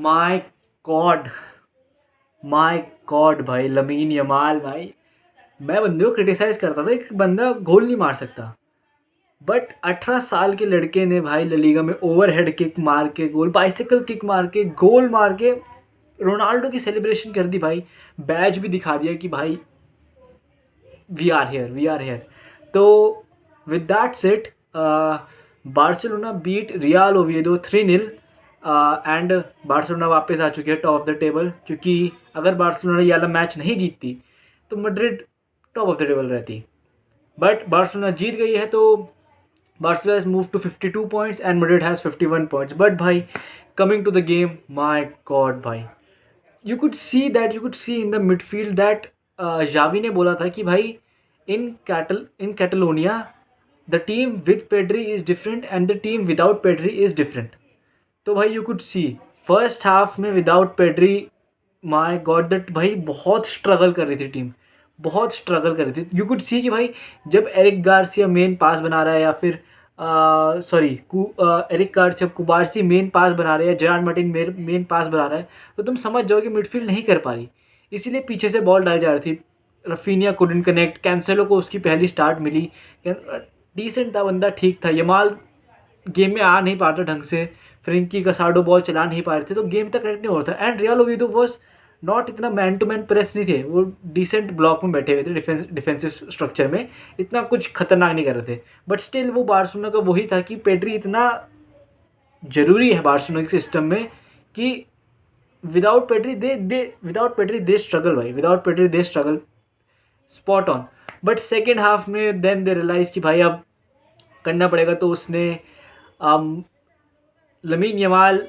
My God, my god भाई, lamin Yamal भाई। मैं बंदे को क्रिटिसाइज़ करता था, एक बंदा गोल नहीं मार सकता, बट 18 साल के लड़के ने भाई ला लीगा में ओवरहेड किक मार के गोल, बाइसिकल किक मार के गोल मार के रोनाल्डो की सेलिब्रेशन कर दी भाई। बैज भी दिखा दिया कि भाई we are here, we are here. तो with that set, Barcelona beat Real Oviedo 3-0 and Barcelona वापस आ चुकी है टॉप ऑफ द टेबल, क्योंकि अगर बार्सिलोना ये वाला मैच नहीं जीतती तो Madrid top of the table रहती। बट बार्सिलोना जीत गई है, तो Barcelona has moved to 52 points and Madrid has 51 points. But भाई, coming to the game, my God भाई, you could see in the midfield that Xavi ने बोला था कि भाई in Catalonia the team with Pedri is different and the team without Pedri is different. तो भाई you could see first half में without Pedri, my god that भाई बहुत स्ट्रगल कर रही थी टीम, बहुत स्ट्रगल कर रही थी। यू कुड सी कि भाई जब एरिक गार्सिया मेन पास बना रहा है, या फिर एरिक गार्सिया कुबारसी मेन पास बना रहे हैं, जेरार्ड मार्टिन मेन पास बना रहा है, तो तुम समझ जाओ कि मिडफील्ड नहीं कर पा रही, इसीलिए पीछे से बॉल डाली जा रही थी। रफीनिया कुडंट कनेक्ट, कैंसेलो को उसकी पहली स्टार्ट मिली, डिसेंट था बंदा, ठीक था। यमाल गेम में आ नहीं पाता ढंग से, फ्रेंकी का साडो बॉल चला नहीं पा रहे थे, तो गेम तक कनेक्ट नहीं हो रहा था। And real Oviedo was not इतना मैन टू मैन प्रेस नहीं थे, वो डिसेंट ब्लॉक में बैठे हुए थे, डिफेंसिव स्ट्रक्चर में, इतना कुछ खतरनाक नहीं कर रहे थे। बट स्टिल वो बार्सिलोना का वही था कि पेड्री इतना ज़रूरी है बार्सिलोना के सिस्टम में कि विदाउट पेड्री दे स्ट्रगल भाई, without Pedri they struggle spot on. But second half में देन दे रियलाइज़ कि भाई अब करना पड़ेगा, तो उसने लमीन यमाल,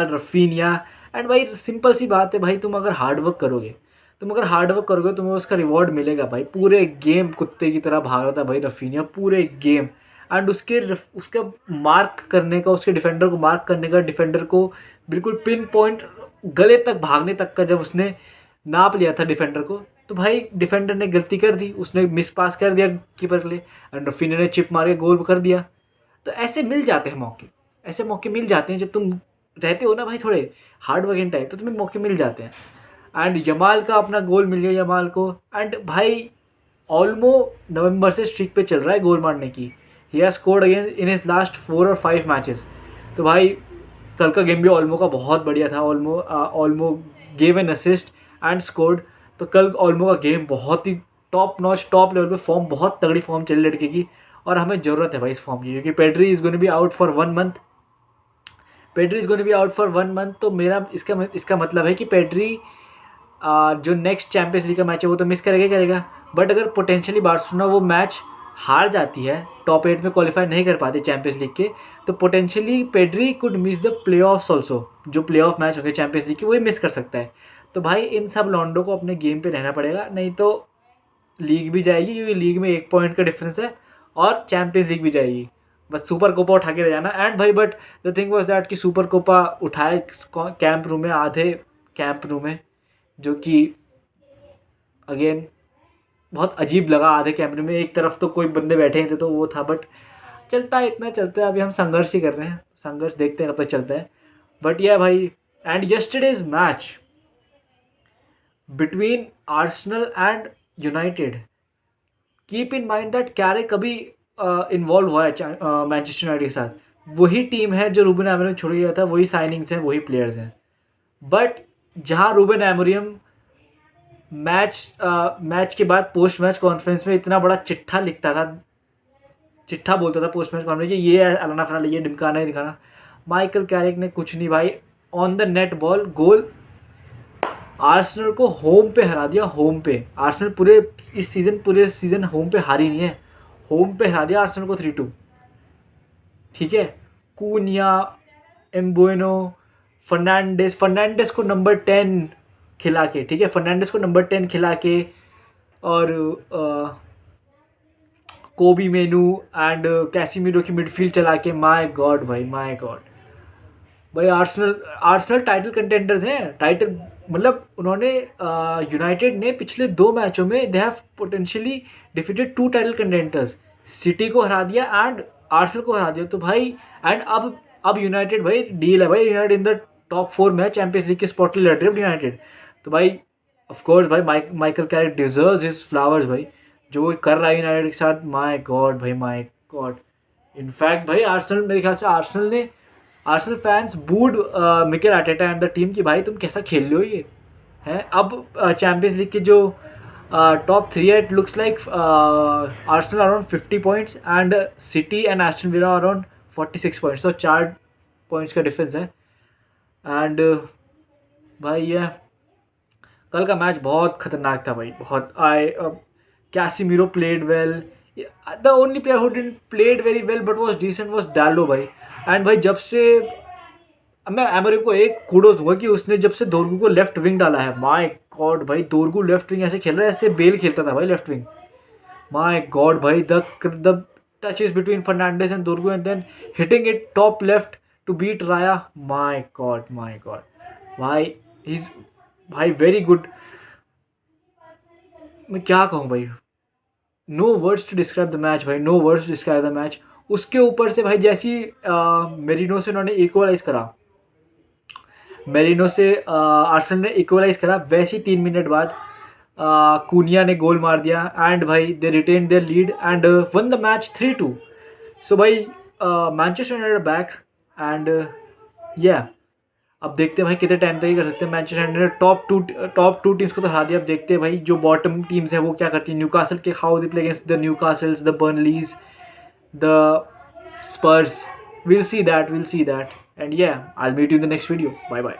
रफीनिया, एंड भाई सिंपल सी बात है भाई, तुम अगर हार्डवर्क करोगे, तुम्हें उसका रिवॉर्ड मिलेगा भाई। पूरे गेम कुत्ते की तरह भाग रहा था भाई रफीनिया, पूरे गेम। एंड उसका मार्क करने का, उसके डिफेंडर को मार्क करने का, डिफेंडर को बिल्कुल पिन पॉइंट गले तक भागने तक का जब उसने नाप लिया था डिफेंडर को, तो भाई डिफेंडर ने गलती कर दी, उसने मिस पास कर दिया कीपर के लिए, एंड रफीनिया ने चिप मार के गोल कर दिया। तो ऐसे मिल जाते हैं मौके, ऐसे मौके मिल जाते हैं जब तुम रहते हो ना भाई थोड़े हार्ड वर्किंग टाइप, तो तुम्हें मौके मिल जाते हैं। एंड यमाल का अपना गोल मिल गया यमाल को, एंड भाई ऑलमो नवंबर से स्ट्रीक पे चल रहा है गोल मारने की। He has scored again in his last 4 और 5 मैचेस। तो भाई कल का गेम भी ऑलमो का बहुत बढ़िया था। ऑलमो gave an assist and scored. तो कल ऑलमो का गेम बहुत ही टॉप नॉच, टॉप लेवल पे फॉर्म, बहुत तगड़ी फॉर्म चली लड़के की, और हमें ज़रूरत है भाई इस फॉर्म की, क्योंकि Pedri is going to be out for 1 month. तो मेरा इसका मतलब है कि पेड्री जो नेक्स्ट चैंपियंस लीग का मैच है वो तो मिस करेगा ही करेगा। बट अगर पोटेंशियली बार्सिलोना वो मैच हार जाती है, टॉप 8 में क्वालिफाई नहीं कर पाते चैंपियंस लीग के, तो potentially Pedri could miss the play offs also. जो प्ले ऑफ मैच होंगे चैंपियंस लीग की वही मिस कर सकता है। तो भाई इन सब लॉन्डो को अपने गेम पे रहना पड़ेगा, नहीं तो लीग भी जाएगी, क्योंकि लीग में 1 पॉइंट का डिफरेंस है, और चैंपियंस लीग भी जाएगी। बस सुपर कोपा उठा के रह जाना। एंड भाई but the thing was that कि सुपर कोपा उठाए कैंप रूम में, आधे कैंप रूम में, जो कि अगेन बहुत अजीब लगा। आधे कैंप रूम में एक तरफ तो कोई बंदे बैठे थे, तो वो था। बट चलता है, इतना चलता है। अभी हम संघर्ष ही कर रहे हैं, संघर्ष देखते हैं कब तक चलता है। बट यह भाई, and yesterday's match between Arsenal and United, keep in mind that Carrick कभी इन्वॉल्व हुआ है मैनचेस्टर यूनाइटेड के साथ। वही टीम है जो रूबन एमोरियम छोड़ गया था, वही साइनिंग्स हैं, वही प्लेयर्स हैं। बट जहाँ रूबन एमोरियम मैच के बाद पोस्ट मैच कॉन्फ्रेंस में इतना बड़ा चिट्ठा लिखता था, चिट्ठा बोलता था पोस्ट मैच कॉन्फ्रेंस, ये अलाना फलाना, ये ढिमकाना है दिखाना, माइकल कैरेक ने कुछ नहीं भाई, on the net ball goal, Arsenal को होम पे हरा दिया। होम पे आर्सेनल पूरे सीज़न होम पे हारी नहीं है, होम पे हरा दिया आर्सेनल को 3-2। ठीक है, कूनिया, एम्बुएनो, फर्नांडेस को नंबर 10 खिला के, ठीक है, फर्नांडेस को नंबर 10 खिला के, और कोबी मेनू एंड कैसीमीरो की मिडफील्ड चला के, माय गॉड भाई, माय गॉड भाई। आर्सेनल टाइटल कंटेंडर्स हैं, टाइटल मतलब उन्होंने यूनाइटेड ने पिछले 2 मैचों में they have potentially defeated 2 title contenders, city को हरा दिया एंड आर्सेनल को हरा दिया। तो भाई एंड अब अब यूनाइटेड भाई डील है भाई, यूनाइटेड इन द टॉप 4 में चैंपियंस लीग के स्पॉट के लिए लड़ रही है यूनाइटेड। तो भाई ऑफ कोर्स भाई Michael Carrick deserves his flowers भाई, जो वो कर रहा है यूनाइटेड के साथ। माय गॉड भाई, माय गॉड। इनफैक्ट भाई आर्सेनल, मेरे ख्याल से Arsenal fans booed Mikel Arteta and the team कि भाई तुम कैसा खेल रहे हो ये है। अब चैंपियंस लीग के जो टॉप 3 है, it looks like Arsenal around 50 points and city and Aston villa around 46 points, तो 4 पॉइंट्स का डिफरेंस है। एंड भाई ये कल का मैच बहुत खतरनाक था भाई, बहुत। Casemiro played well, the only player who didn't played very well but was decent was Dalot भाई। एंड भाई जब से मैं एमोरिम को एक कूडोज हुआ कि उसने जब से दोरगू को लेफ्ट विंग डाला है, माय गॉड भाई दोरगू लेफ्ट विंग ऐसे खेल रहा है ऐसे बेल खेलता था भाई लेफ्ट विंग। माय गॉड भाई, the touches between Fernandes and Dorgu and then hitting it top left to beat Raya. My God, my God. भाई he's भाई very good. मैं क्या कहूँ भाई, no words to describe the match भाई, no words to describe the match. उसके ऊपर से भाई जैसी मेरिनो से उन्होंने इक्वलाइज करा, मेरिनो से आर्सेनल ने इक्वलाइज करा, वैसे ही 3 मिनट बाद कूनिया ने गोल मार दिया एंड भाई they retain their lead and won the match 3-2। So भाई मैनचेस्टर यूनाइटेड बैक एंड या अब देखते हैं भाई कितने टाइम तक ही कर सकते हैं। मैनचेस्टर यूनाइटेड ने टॉप टू टीम्स को तो हरा दिया। अब देखते हैं भाई जो बॉटम टीम्स हैं वो क्या करती हैं। न्यूकासल के how they play against the Newcastles, the Burnleys, the Spurs. We'll see that. And yeah, I'll meet you in the next video. Bye bye.